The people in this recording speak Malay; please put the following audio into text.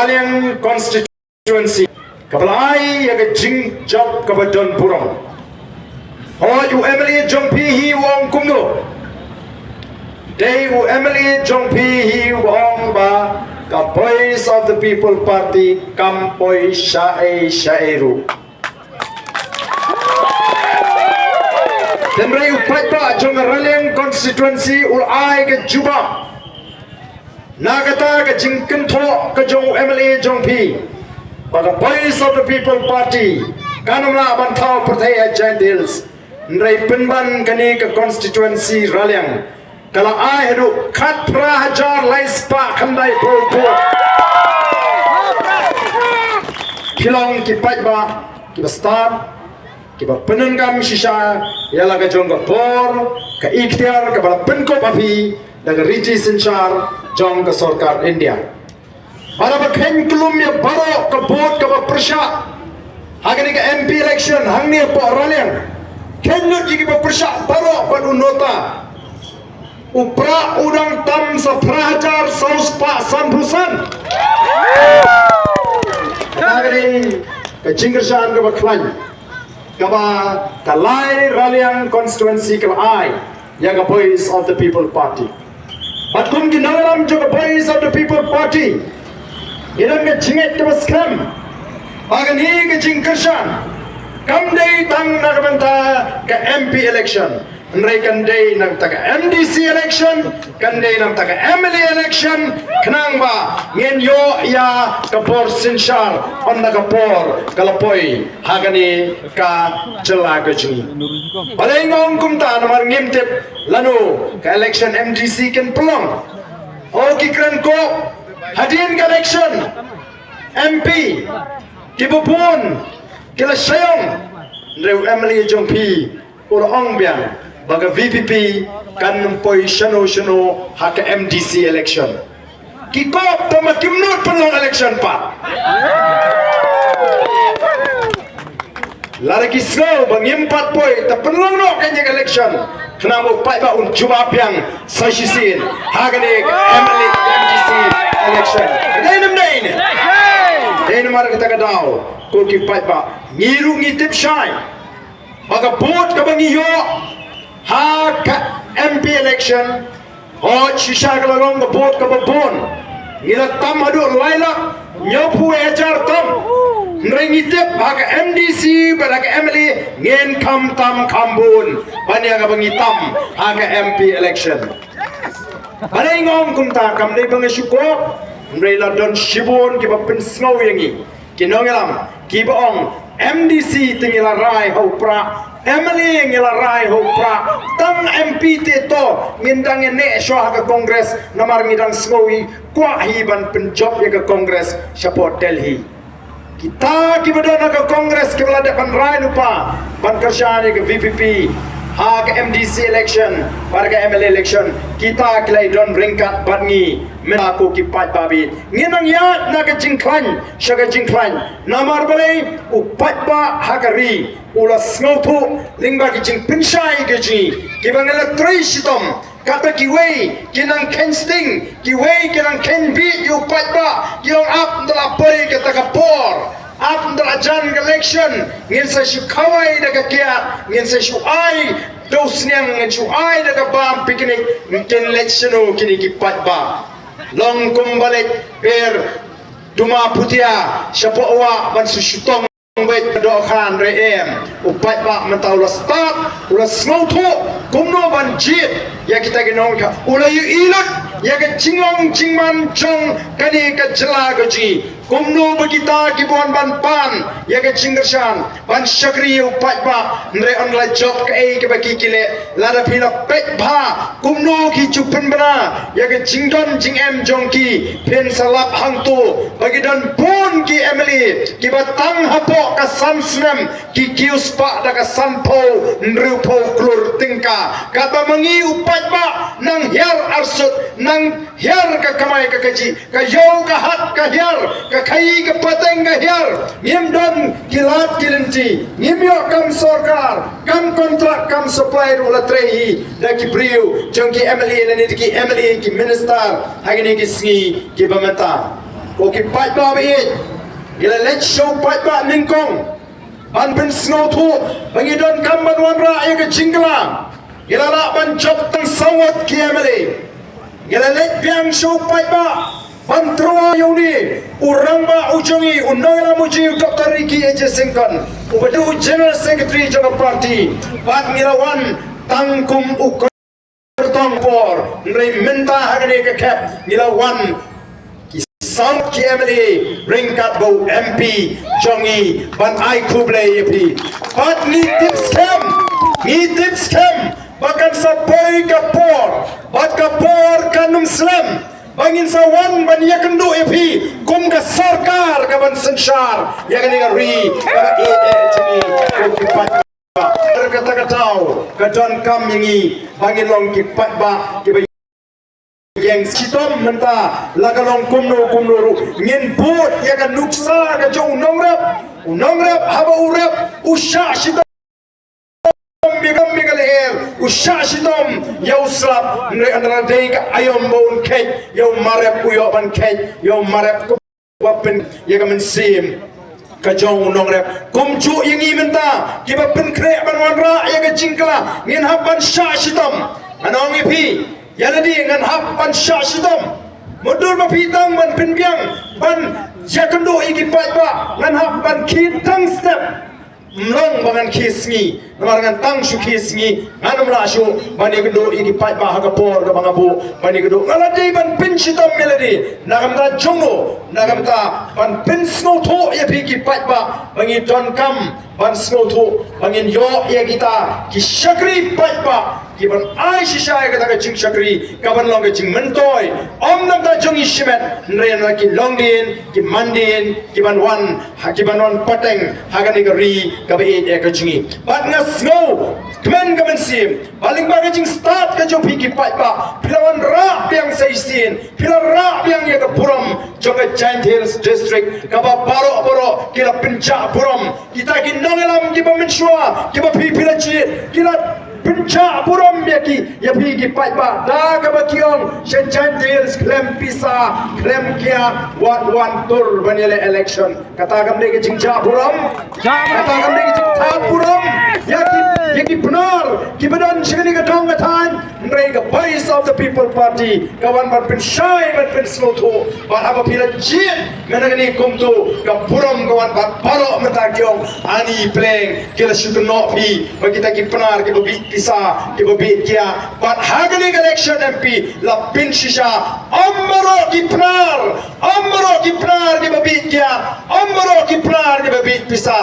Raliang constituency kabalai ya ke jing job kabadon purong oh you Emily Jongpi hi wong kumno they you Emily Jongpi hi wong ba ka voice of the people party kampoi shairu dan rai upat ba jong Raliang constituency ulai ke juba Nagata ke jingken tho ke jong Emily Jongpi pada voice of the people party kanamla bantau perthai jandils nrai penban kani ke constituency Raliang kala ai hedu khat pra hajar lais pa khandai pol pilong ki paiba ki start ki ba penengam shisha yala ke jong ke por ke ikhtiar ke bala penko api daga riji sinchar jong ke sarkar India para bakhen kelum ya baro ke bot ke persya hagani ke MP election hangni po Raliang kenut jigi persya baro padu nota upra udang tam sa prahajar saus pa sambusan hagani ke jinggersan ke baklan kaba kalai Raliang constituency ke ai yang ke voice of the people party Akum ginalam juga voice of the people party. Ilang ke jinget ke baskam. Agani ke jingkersan. Kamdei tang nakabanta ke MP election. Nrai kandei nang taka MDC election, kandei nang taka MLA election. Kenang ba ngin yo ya kapor sinshar on nakapor kalapoi hagani ka jela ke jingi. Balengong kumta namar ngimtip lanu ke election MDC ken pelong. Oh kikran ko hadirin ke election MP kibupun kila sayong Nreu Emily Jongpi urong biang baga VPP kan numpoi shano haka MDC election kiko pemakimnut pelong election pa lari kisgo bangimpat poi ta pelong no kanya election kenamo pai ba un jubab yang sasisin hagane MDC election dainam dain mar kita kadau ko ki pai ba ngiru ngitip shai baga bot ka bangiyo ha ka MP election o shisha kalalong ka bot ka babon ngila tam hadu laila nyopu ejar tam nrengitip ha ka MDC pada ka MLA ngen kam tam kambun banya ka bangitam ha ka MP election balengong kumta kam dei bangesyuko nrela don shibon ki bapin snow yangi kinongelam ki baong MDC tingila rai ho pra MLA ngila rai ho pra tang MP te to ngindang ne shwa ka Congress namar ngidang snowi kwa hiban penjob ya ka Congress support Delhi kita kibadana ka Congress kibala depan rai lupa ban kerjaan ke VPP ha ke MDC election para ke MLA election kita kelai don ringkat badngi menaku kipat babi nginang yat na ke jingklan syaga jingklan namar balai upat ba hakari ulas ngautu lingba ki jing pinshai ke ji kibang elektri sitom kata kiwei kinang ken sting kiwei kinang ken beat you upat ba kilong up ndala boy kata kapor up ndala jan election ngin sa shu kawai daga kia ngin sa shu ai dos niang ngin shu ai daga bam piknik ngin election kini kipat ba long kumbalik ber duma putia siapa awak ban susutong bet doakan reem upat ba mentau la start ula snautu kumno ban jit ya kita genong ka ula yu ilut ya ke cinglong cingman jong kani ke jela gaji kumno bagita kibon ban pan ya ke cinggersan ban syakri upat ba nre online job ke bagi kile lada pila pet ba kumno ki chupen bana ya ke cingdon cingem jong ki pen salap hangtu bagi dan pun ki Emily ki batang hapo ka samsnem ki kius pa da ka sampo nrupo klur tingka kata mengi upat ba nang hiar arsut nang hiar ka kamai ka kaji ka yau ka hat ka hiar ka kai ka pateng ka hiar ngim don kilat kilinti ngim yo kam sarkar kam kontrak kam supplier ula trehi da ki priu jong ki Emily na ni ki Emily ki minister hagini ki singi ki bamata Oke pai ba be ila let show pai ba ningkong ban pen snow thu bangidon kamban wan ra ya ke jingla ila la ban chop tang sawat kiamale ila let biang show pai ba ban trua yoni urang ba ujongi unoila muji Dr. Ricky Eje Singkan ubadu General Secretary Jaga Party ban ngirawan tangkum ukor tongpor ngai menta hagane ke cap ngirawan South KMLA ringkat bau MP Jongi ban ai kuble yepi bat ni tips kem bahkan sampai kapor bat kapor kanum slam bangin sawan ban ya kendo yepi kum ka sarkar ka ban sensar ya kan ri ka jini okipat kata-katau kadon kam yangi bangin long kipat ba yang sitom menta lagalong kumno ru ngin bot ya kan nuksa ka jong nongrap haba urap usha sitom mega leher usha sitom ya uslap nre andra dei ka ayom bon kek yo marep uyo ban kek yo marep ko wapen ya ka mensim ka jong nongrap kumju yangi menta kiba pen kre ban wanra ya ka jingkla ngin haban sha sitom anong ipi Yanadi ngan hap ban sya sitom mundur mapitang ban pinbiang ban jakendo iki pa ngan hap ban kitang step mlong bangan kisngi namangan tang su kisngi nganum la syu ban ikendo iki pa hagapor ka bangabu ban ikendo ngaladi ban pin sitom melodi nagamta jongo nagamta ban pin snow tho ya piki pa bangi don kam ban snow tho bangin yo ya kita ki shakri pa kiban ai shisha ka daga jing shakri kaban long ka jing mentoy om nam ta jong ishimet nrena ki longdin ki mandin kiban wan pateng hagani ka ri ka be e ka jingi bat nga snow kmen ka mensim baling ba ka jing start ka jo piki pa pilawan ra piang saisin pilar ra piang ya ka puram joka Giant Hills district ka ba baro kila pincha puram kita ki nongelam ki ba menshua ki ba pipila chi kila Pincha buram yaki yapi ki paipa da kabakiong Giant Hills klem pisa klem kia wan tur banile election kata kamde ki jingja buram kata kamde ki jingta buram yaki benar ki badan shini ka dong katan nrei ka voice of the people party kawan ban pin shai ban pin sloto ban apa pila jin menangani kumtu ka buram kawan ban paro metakiong ani pleng kila syukuno pi bagi kita ki benar ki bisa ibabit kia but hagani election MP la pin shisha amaro kipnar ibabit kia amaro kipnar ibabit bisa